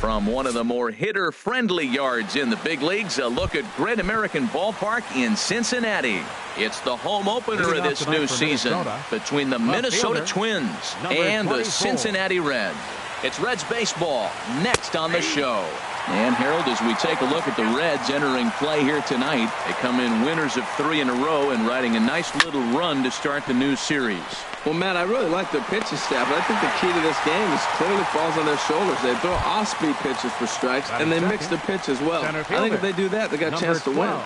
From one of the more hitter-friendly yards in the big leagues, a look at Great American Ballpark in Cincinnati. It's the home opener of this new season between the Minnesota Twins and the Cincinnati Reds. It's Reds baseball next on the show. And Harold, as we take a look at the Reds entering play here tonight, they come in winners of 3 in a row and riding a nice little run to start the new series. Well, Matt, I really like their pitching staff, but I think the key to this game is clearly falls on their shoulders. They throw off-speed pitches for strikes, and they mix their pitch as well. I think if they do that, they got a chance to win.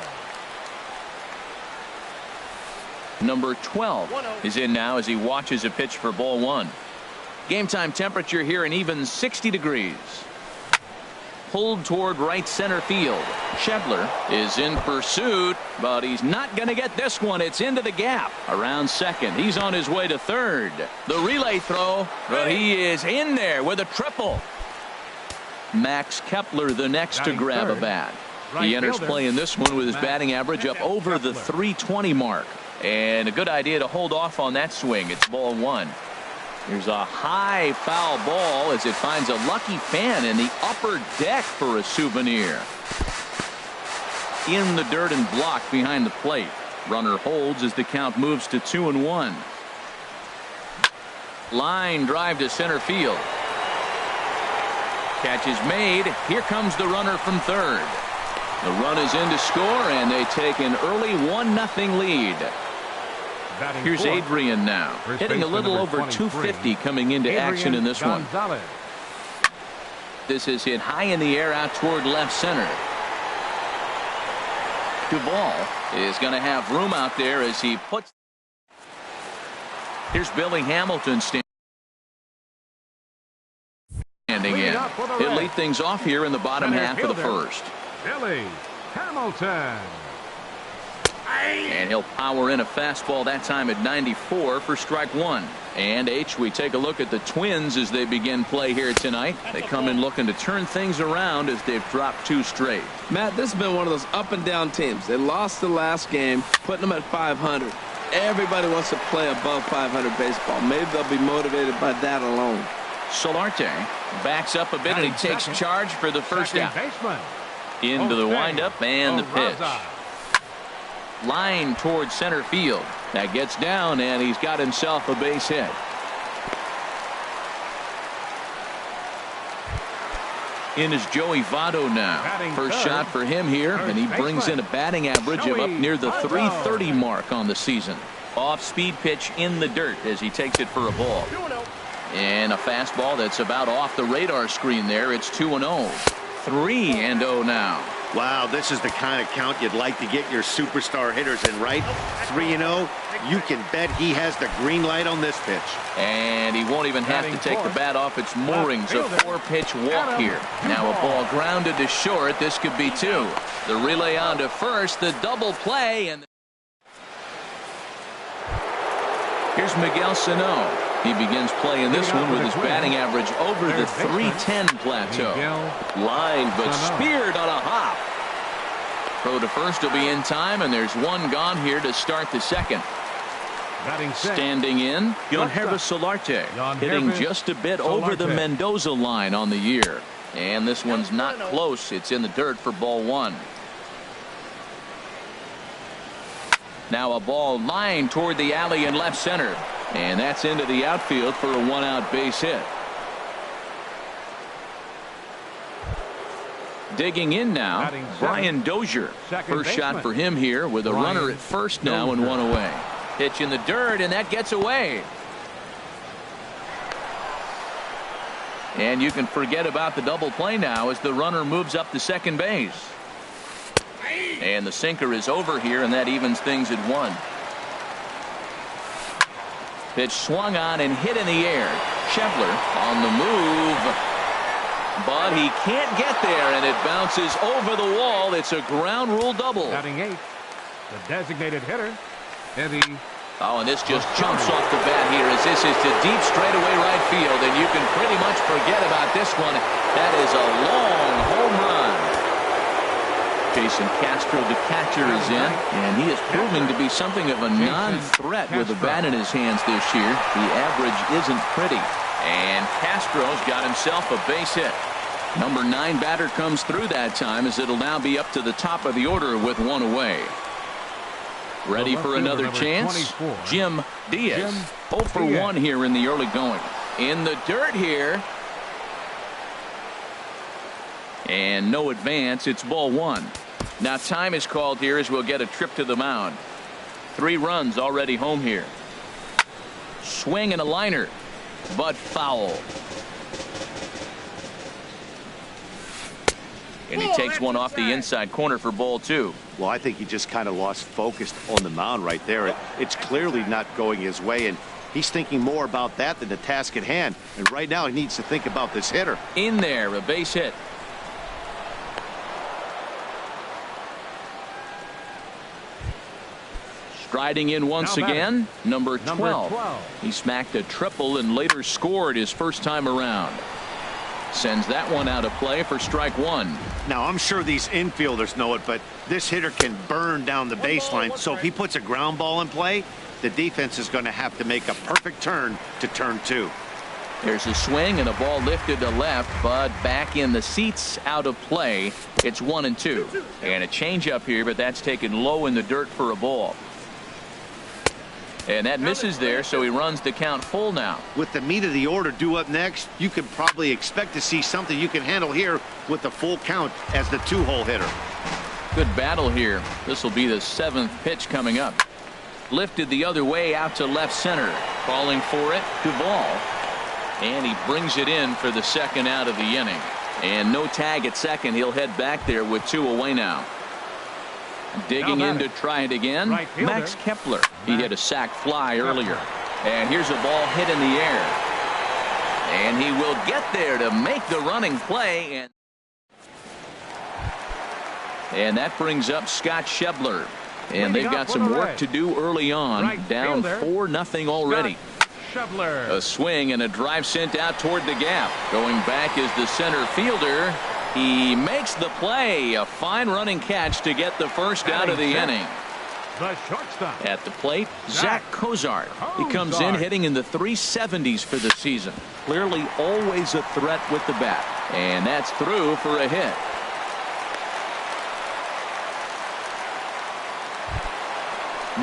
Number 12 is in now as he watches a pitch for ball 1. Game time temperature here an even 60 degrees. Pulled toward right center field. Schebler is in pursuit, but he's not going to get this one. It's into the gap. Around second. He's on his way to third. The relay throw, but he is in there with a triple. Max Kepler the next to grab a bat. He enters play in this one with his batting average up over the .320 mark. And a good idea to hold off on that swing. It's ball 1. Here's a high foul ball as it finds a lucky fan in the upper deck for a souvenir. In the dirt and blocked behind the plate. Runner holds as the count moves to 2-1. Line drive to center field. Catch is made. Here comes the runner from third. The run is in to score, and they take an early 1-0 lead. Here's Adrian now, hitting a little over 250 coming into action in this one. This is hit high in the air out toward left center. Duvall is going to have room out there as he puts. Here's Billy Hamilton standing in. He'll lead things off here in the bottom half of the first. Billy Hamilton. And he'll power in a fastball that time at 94 for strike 1. And we take a look at the Twins as they begin play here tonight. They come in looking to turn things around as they've dropped 2 straight. Matt, this has been one of those up and down teams. They lost the last game, putting them at 500. Everybody wants to play above 500 baseball. Maybe they'll be motivated by that alone. Solarte backs up a bit and he takes charge for the first out. Into the windup and the pitch. Line towards center field. That gets down, and he's got himself a base hit. In is Joey Votto now. First shot for him here, and he brings in a batting average of up near the .330 mark on the season. Off-speed pitch in the dirt as he takes it for a ball. And a fastball that's about off the radar screen there. It's 2-0. 3-0 now. Wow, this is the kind of count you'd like to get your superstar hitters in, right? 3-0, you can bet he has the green light on this pitch. And he won't even have to take the bat off its moorings. A 4-pitch walk here. Now a ball grounded to short. This could be 2. The relay on to first, the double play. And here's Miguel Sano. He begins playing this one with his batting average over the .310 plateau. Line, but speared on a hop. Throw to first will be in time, and there's one gone here to start the second. Standing in, Yangervis Solarte, hitting just a bit over the Mendoza line on the year. And this one's not close. It's in the dirt for ball 1. Now a ball lined toward the alley in left center. And that's into the outfield for a 1-out base hit. Digging in now, Brian Dozier. First shot for him here with a runner at first now and 1 away. Pitch in the dirt, and that gets away. And you can forget about the double play now as the runner moves up to second base. And the sinker is over here, and that evens things at 1. Pitch swung on and hit in the air. Schebler on the move. But he can't get there, and it bounces over the wall. It's a ground rule double. Batting 8, the designated hitter, Eddie. Oh, and this just jumps off the bat here as this is to deep straightaway right field, and you can pretty much forget about this one. That is a long home run. Jason Castro, the catcher, is in, and he is proving to be something of a non-threat with the bat in his hands this year. The average isn't pretty, and Castro's got himself a base hit. Number 9 batter comes through that time, as it'll now be up to the top of the order with one away. Ready for another chance. Jim Diaz. 0 for 1 here in the early going. In the dirt here. And no advance. It's ball 1. Now time is called here as we'll get a trip to the mound. 3 runs already home here. Swing and a liner, but foul. And he takes one off the inside corner for ball 2. Well, I think he just kind of lost focus on the mound right there. It's clearly not going his way, and he's thinking more about that than the task at hand. And right now he needs to think about this hitter. In there, a base hit. Striding in once again, number 12. He smacked a triple and later scored his first time around. Sends that one out of play for strike 1. Now, I'm sure these infielders know it, but this hitter can burn down the baseline. So if he puts a ground ball in play, the defense is going to have to make a perfect turn to turn 2. There's a swing and a ball lifted to left, but back in the seats, out of play. It's 1-2. And a changeup here, but that's taken low in the dirt for a ball. And that misses there, so he runs the count full now. With the meat of the order due up next, you could probably expect to see something you can handle here with the full count as the 2-hole hitter. Good battle here. This will be the 7th pitch coming up. Lifted the other way out to left center. Calling for it to ball. And he brings it in for the 2nd out of the inning. And no tag at second. He'll head back there with 2 away now. Digging in to try it again, Max Kepler. He hit a sac fly earlier. And here's a ball hit in the air. And he will get there to make the running play. And that brings up Scott Schebler. And they've got some work to do early on. Down 4-0 already. A swing and a drive sent out toward the gap. Going back is the center fielder. He makes the play. A fine running catch to get the first out of the inning. The shortstop. At the plate, Zach Cozart. He comes in hitting in the 370s for the season. Clearly always a threat with the bat. And that's through for a hit.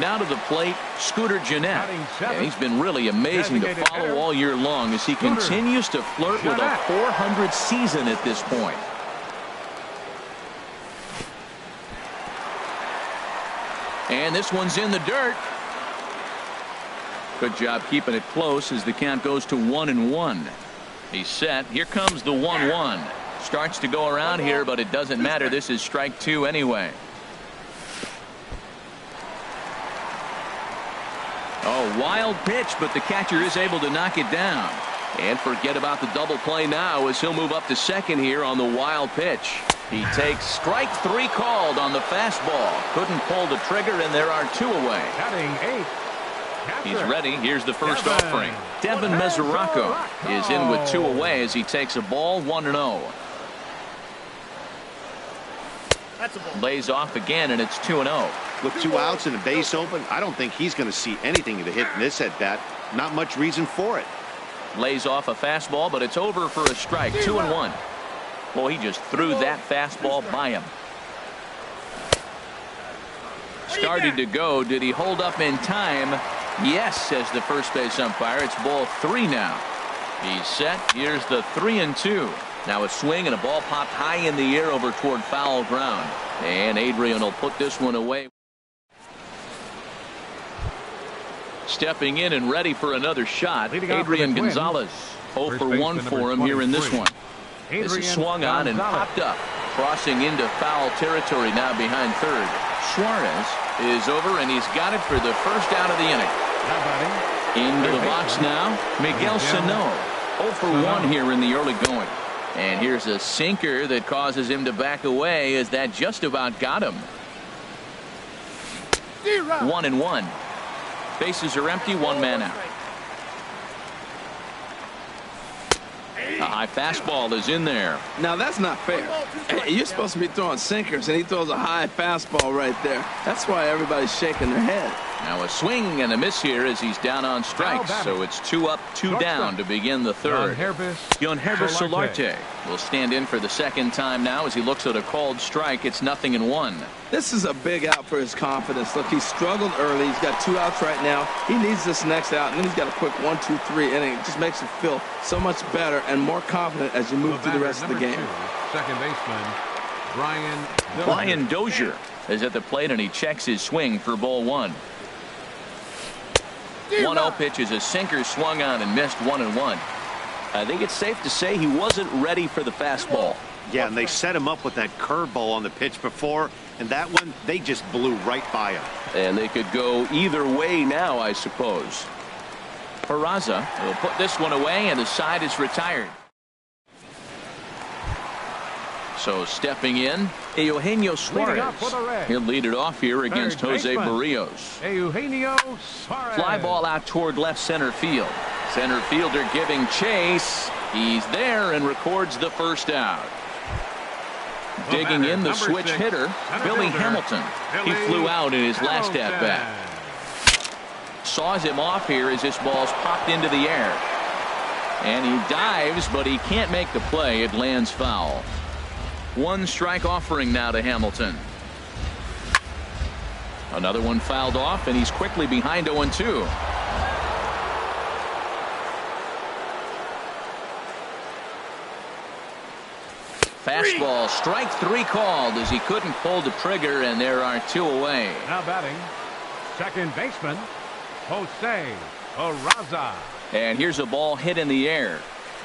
Now to the plate, Scooter Gennett. And he's been really amazing to follow all year long as he continues to flirt with a 400 season at this point. And this one's in the dirt. Good job keeping it close as the count goes to 1-1. He's set. Here comes the 1-1. Starts to go around here, but it doesn't matter. This is strike 2 anyway. Oh, wild pitch, but the catcher is able to knock it down. And forget about the double play now as he'll move up to second here on the wild pitch. He takes strike 3 called on the fastball. Couldn't pull the trigger, and there are 2 away. He's ready. Here's the first offering. Devin Mesoraco is in with 2 away as he takes a ball 1-0. Lays off again, and it's 2-0. With 2 outs and a base open, I don't think he's going to see anything to hit in this at bat. Not much reason for it. Lays off a fastball, but it's over for a strike. 2-1. Well, he just threw that fastball by him. Started to go. Did he hold up in time? Yes, says the first base umpire. It's ball 3 now. He's set. Here's the 3-2. Now a swing and a ball popped high in the air over toward foul ground. And Adrian will put this one away. Stepping in and ready for another shot, Adrian Gonzalez. 0 for 1 for him here in this one. This is swung on and popped up. Crossing into foul territory now behind third. Suarez is over, and he's got it for the first out of the inning. Into the box now, Miguel Sano. 0 for 1 here in the early going. And here's a sinker that causes him to back away as that just about got him. 1-1. Bases are empty, 1 man out. A high fastball is in there. Now that's not fair. You're supposed to be throwing sinkers, and he throws a high fastball right there. That's why everybody's shaking their head. Now a swing and a miss here as he's down on strikes. So it's 2 up, 2 down to begin the third. Yohannes Solarte will stand in for the second time now as he looks at a called strike. It's 0-1. This is a big out for his confidence. Look, he struggled early. He's got 2 outs right now. He needs this next out, and then he's got a quick 1-2-3 inning. It just makes him feel so much better and more confident as you move through the rest of the game. Second baseman, Brian Dozier is at the plate, and he checks his swing for ball 1. 1-0 pitch is a sinker swung on and missed 1-1. I think it's safe to say he wasn't ready for the fastball. Yeah, and they set him up with that curveball on the pitch before, and that one, they just blew right by him. And they could go either way now, I suppose. Peraza will put this one away, and the side is retired. So stepping in, Eugenio Suarez. He'll lead it off here against Jose Barrios. Eugenio Suarez. Fly ball out toward left center field. Center fielder giving chase. He's there and records the first out. Digging in the switch hitter, Billy Hamilton. He flew out in his last at-bat. Saws him off here as this ball's popped into the air. And he dives, but he can't make the play. It lands foul. 1 strike offering now to Hamilton. Another one fouled off, and he's quickly behind 0-2. Fastball, strike 3 called as he couldn't pull the trigger, and there are 2 away. Now batting, second baseman, Jose Peraza. And here's a ball hit in the air.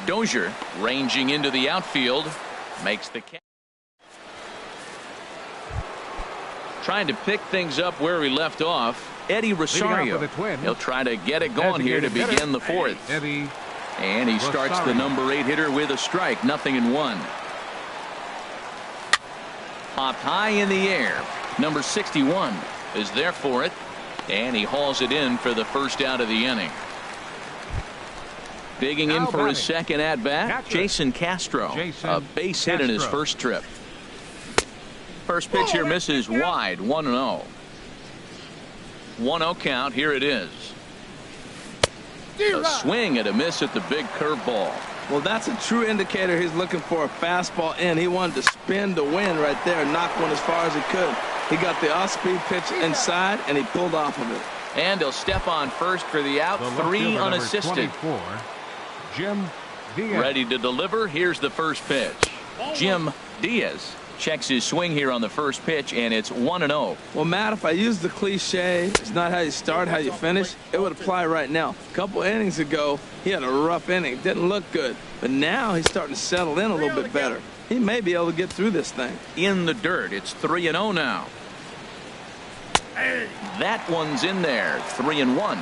Dozier ranging into the outfield makes the catch. Trying to pick things up where we left off. Eddie Rosario. He'll try to get it going here to begin the 4th. And he starts the number 8 hitter with a strike. 0-1. Popped high in the air. Number 61 is there for it. And he hauls it in for the first out of the inning. Digging in for his second at-bat, Jason Castro. A base hit in his first trip. First pitch here misses wide. 1-0. 1-0 count. Here it is. A swing and a miss at the big curveball. Well, that's a true indicator he's looking for a fastball in. He wanted to spin the wind right there and knock one as far as he could. He got the off-speed pitch inside, and he pulled off of it. And he'll step on first for the out. 3 unassisted. Jim Diaz. Ready to deliver. Here's the first pitch. Jim Diaz checks his swing here on the first pitch, and it's 1-0. Well, Matt, if I use the cliche, it's not how you start, how you finish, it would apply right now. A couple innings ago, he had a rough inning. Didn't look good. But now he's starting to settle in a little bit better. He may be able to get through this thing. In the dirt. It's 3-0 now. That one's in there. 3-1.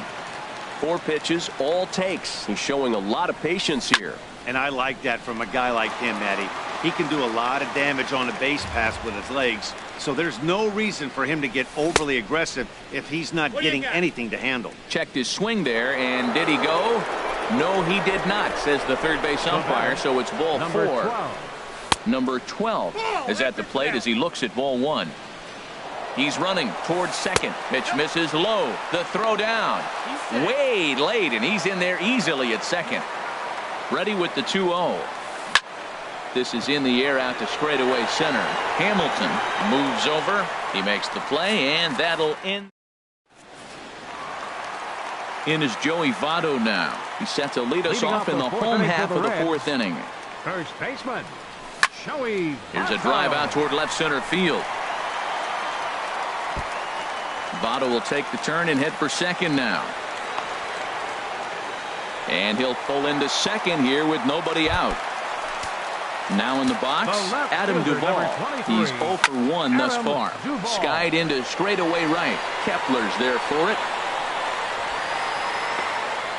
4 pitches, all takes. He's showing a lot of patience here. And I like that from a guy like him, Eddie. He can do a lot of damage on a base pass with his legs, so there's no reason for him to get overly aggressive if he's not getting anything to handle. Checked his swing there, and did he go? No, he did not, says the third base umpire, so it's ball 4. Number 12 is at the plate as he looks at ball 1. He's running towards second. Pitch misses low. The throw down. Way late, and he's in there easily at second. Ready with the 2-0. This is in the air out to straightaway center. Hamilton moves over. He makes the play, and that'll end. In is Joey Votto now. He's set to lead us off in the home half of the 4th inning. First baseman, Joey. Here's a drive out toward left center field. Votto will take the turn and head for second now. And he'll pull into second here with nobody out. Now in the box, Adam Duvall. He's 0 for 1 thus far. Skied into straightaway right. Kepler's there for it.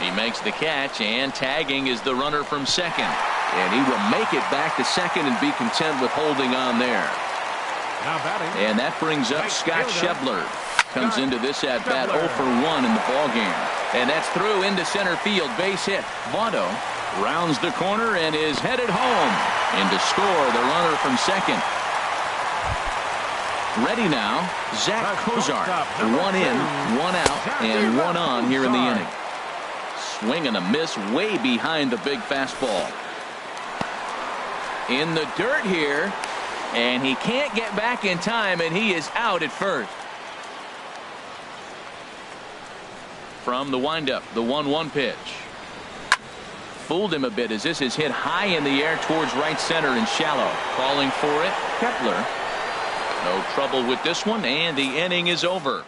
He makes the catch, and tagging is the runner from second. And he will make it back to second and be content with holding on there. And that brings up Scott Schebler. Comes into this at-bat 0 for 1 in the ballgame. And that's through into center field. Base hit. Votto rounds the corner and is headed home. And to score, the runner from second. Ready now, Zach Kozar. One in, one out, and one on here in the inning. Swing and a miss way behind the big fastball. In the dirt here, and he can't get back in time, and he is out at first. From the windup, the 1-1 pitch. Fooled him a bit as this is hit high in the air towards right center and shallow. Calling for it, Kepler. No trouble with this one, and the inning is over.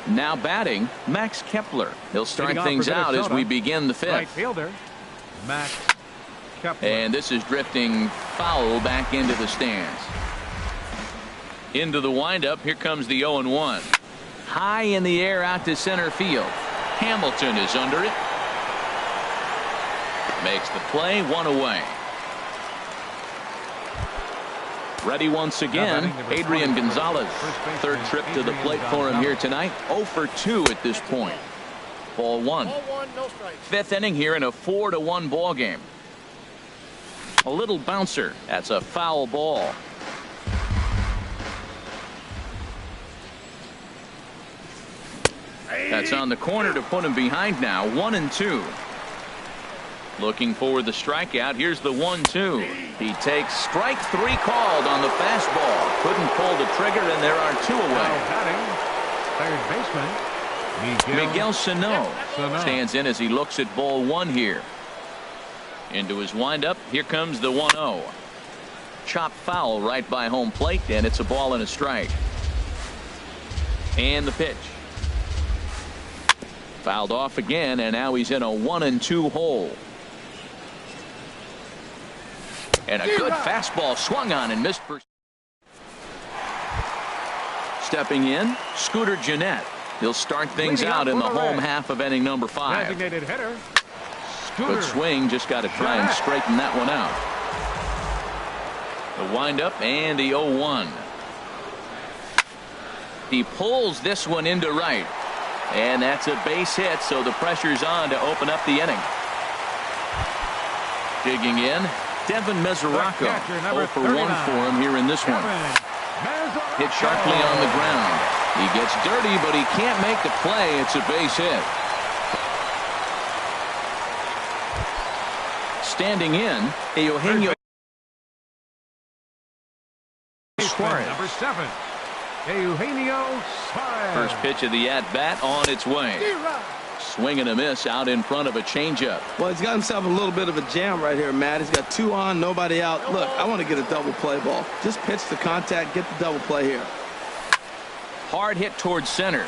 Now batting, Max Kepler. He'll start things out as we begin the fifth. Right fielder, Max Kepler. And this is drifting foul back into the stands. Into the windup, here comes the 0-1. High in the air out to center field. Hamilton is under it. Makes the play, one away. Ready once again, Adrian Gonzalez. Third trip to the plate for him here tonight. 0 for 2 at this point. Ball one. Fifth inning here in a 4-1 ball game. A little bouncer. That's a foul ball. That's on the corner to put him behind now. 1-2. Looking for the strikeout. Here's the 1-2. He takes strike 3 called on the fastball. Couldn't pull the trigger, and there are 2 away. Third baseman Miguel Sano stands in as he looks at ball 1 here. Into his windup. Here comes the 1-0. Chop foul right by home plate, and it's a ball and a strike. And the pitch. Fouled off again, and now he's in a 1-2 hole. And a good fastball swung on and missed for. Stepping in, Scooter Gennett. He'll start things out in the home half of inning number 5. Designated hitter. Good swing, just got to try and straighten that one out. The windup and the 0-1. He pulls this one into right. And that's a base hit, so the pressure's on to open up the inning. Digging in, Devin Mesoraco. 0 for 1 for him here in this one. Hit sharply on the ground. He gets dirty, but he can't make the play. It's a base hit. Standing in, Eugenio Suarez. Number 7. Eugenio Suarez. First pitch of the at-bat on its way. Swing and a miss out in front of a changeup. Well, he's got himself a little bit of a jam right here, Matt. He's got 2 on, nobody out. Look, I want to get a double play ball. Just pitch the contact, get the double play here. Hard hit towards center.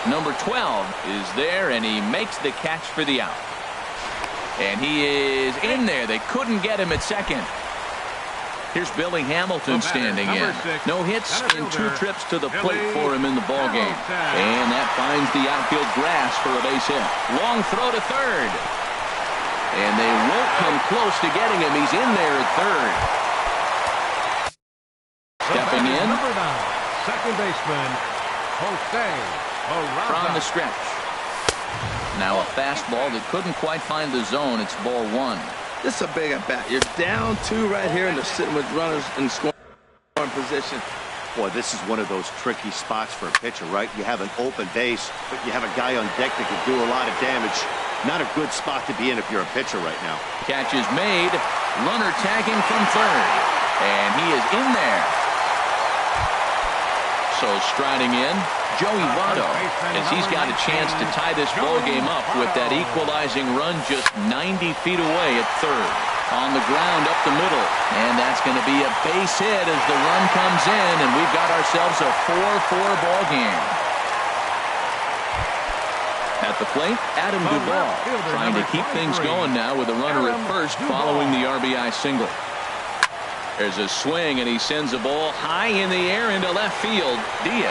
Number 12 is there, and he makes the catch for the out. And he is in there. They couldn't get him at second. Here's Billy Hamilton standing in. No hits in 2 trips to the plate for him in the ball game. And that finds the outfield grass for a base hit. Long throw to third. And they won't come close to getting him. He's in there at third. Stepping in. Number 9, second baseman, Jose Barraza. From the stretch. Now a fastball that couldn't quite find the zone. It's ball 1. This is a big at bat. You're down 2 right here, and they're sitting with runners in scoring position. Boy, this is one of those tricky spots for a pitcher, right? You have an open base, but you have a guy on deck that can do a lot of damage. Not a good spot to be in if you're a pitcher right now. Catch is made. Runner tagging from third. And he is in there. So striding in, Joey Votto, as he's got a chance to tie this ball game up with that equalizing run just 90 feet away at third. On the ground up the middle, and that's going to be a base hit as the run comes in, and we've got ourselves a 4-4 ball game. At the plate, Adam Duvall trying to keep things going now with a runner at first following the RBI single. There's a swing, and he sends a ball high in the air into left field. Diaz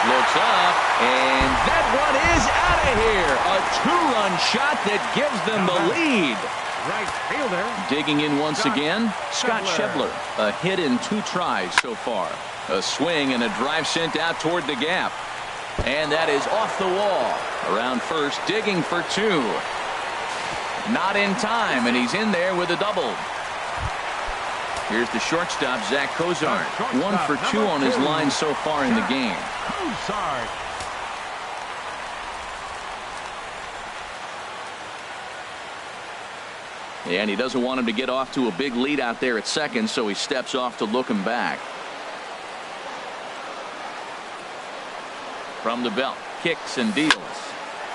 looks up, and that one is out of here. A 2-run shot that gives them the lead. Right fielder. Digging in once again, Scott Schebler. A hit in 2 tries so far. A swing and a drive sent out toward the gap. And that is off the wall. Around first, digging for 2. Not in time, and he's in there with a double. Here's the shortstop, Zach Cozart. 1 for 2 on his line so far in the game. And he doesn't want him to get off to a big lead out there at second, so he steps off to look him back. From the belt, kicks and deals.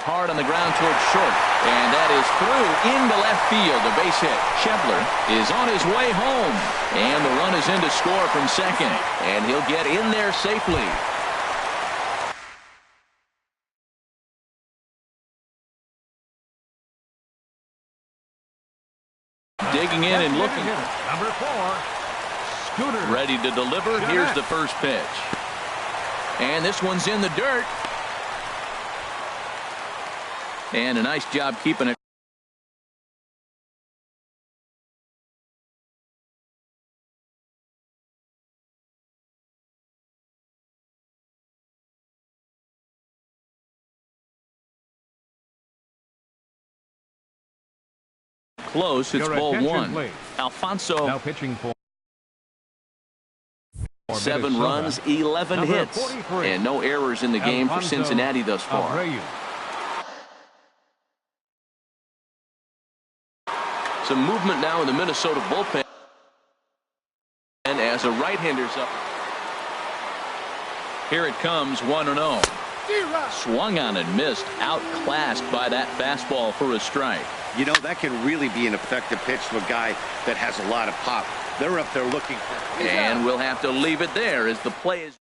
Hard on the ground towards short. And that is through into left field. A base hit. Schebler is on his way home. And the run is in to score from second. And he'll get in there safely. Digging in and looking. Number 4, Scooter. Ready to deliver. Here's the first pitch. And this one's in the dirt. And a nice job keeping it. Close. It's ball 1. Please. Alfonso. Now pitching for 7 Minnesota. runs, 11 Number hits. 43. And no errors in the game for Alfonso Cincinnati thus far. Abreu. Some movement now in the Minnesota bullpen. And as a right-hander's up. Here it comes, 1-0. Swung on and missed. Outclassed by that fastball for a strike. You know, that can really be an effective pitch to a guy that has a lot of pop. They're up there looking for. And we'll have to leave it there as the play is.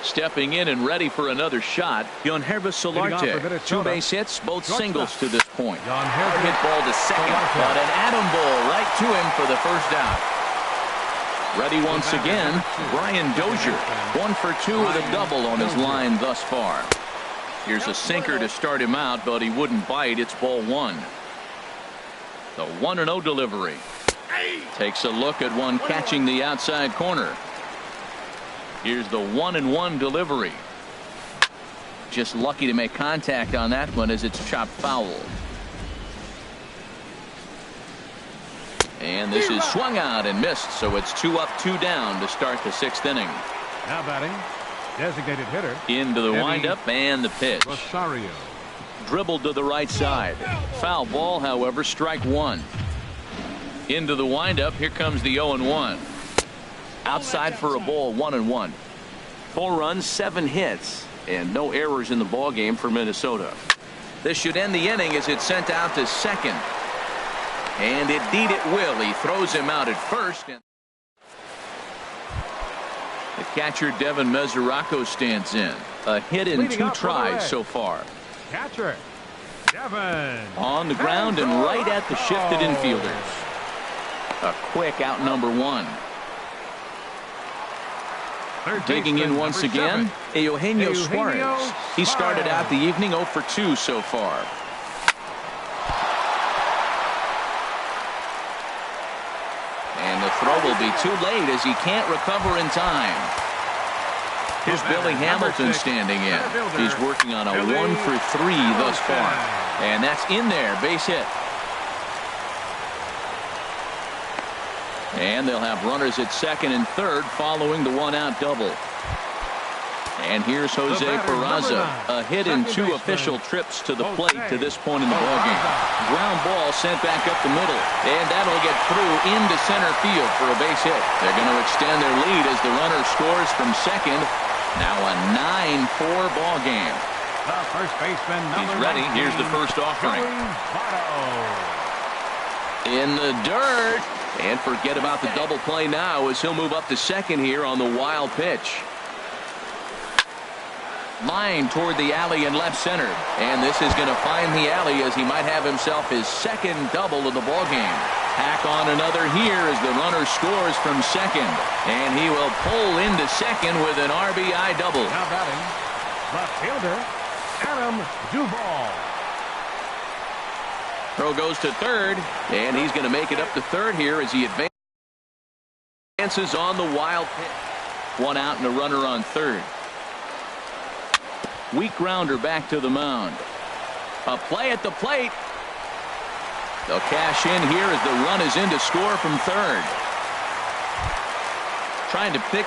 Stepping in and ready for another shot, Yonhervis Solarte. 2 base hits, both singles to this point. Hit ball to second, but an atom ball right to him for the first out. Ready once again, Brian Dozier. 1 for 2 with a double on his line thus far. Here's a sinker to start him out, but he wouldn't bite. It's ball 1. The 1-0 delivery. Takes a look at one catching the outside corner. Here's the 1-1 delivery. Just lucky to make contact on that one as it's chopped foul. And this is swung out and missed, so it's 2 up, 2 down to start the 6th inning. Now batting, designated hitter. Into the windup and the pitch. Rosario. Dribbled to the right side. Foul ball, however, strike 1. Into the windup. Here comes the 0-1. Outside for a ball, 1-1. 4 runs, 7 hits, and no errors in the ball game for Minnesota. This should end the inning as it's sent out to second. And indeed it will. He throws him out at first. And the catcher Devin Mesoraco stands in. A hit in 2 tries so far. Catcher, Devin. On the ground and right at the shifted infielders. A quick out number 1. Digging in once again, Eugenio Suarez. He started out the evening 0 for 2 so far. And the throw will be too late as he can't recover in time. Here's Billy Hamilton standing in. He's working on a 1 for 3 thus far. And that's in there, base hit. And they'll have runners at second and third following the 1-out double. And here's Jose Peraza. A hit in 2 official trips to the plate to this point in the ballgame. Ground ball sent back up the middle. And that'll get through into center field for a base hit. They're going to extend their lead as the runner scores from second. Now a 9-4 ball game. First baseman, he's ready. Here's the first offering. In the dirt. And forget about the double play now as he'll move up to second here on the wild pitch. Line toward the alley in left center. And this is going to find the alley as he might have himself his second double of the ball game. Tack on another here as the runner scores from second. And he will pull into second with an RBI double. Now batting, left fielder, Adam Duvall. Throw goes to third, and he's going to make it up to third here as he advances on the wild pitch. 1 out and a runner on third. Weak grounder back to the mound. A play at the plate. They'll cash in here as the run is in to score from third. Trying to pick.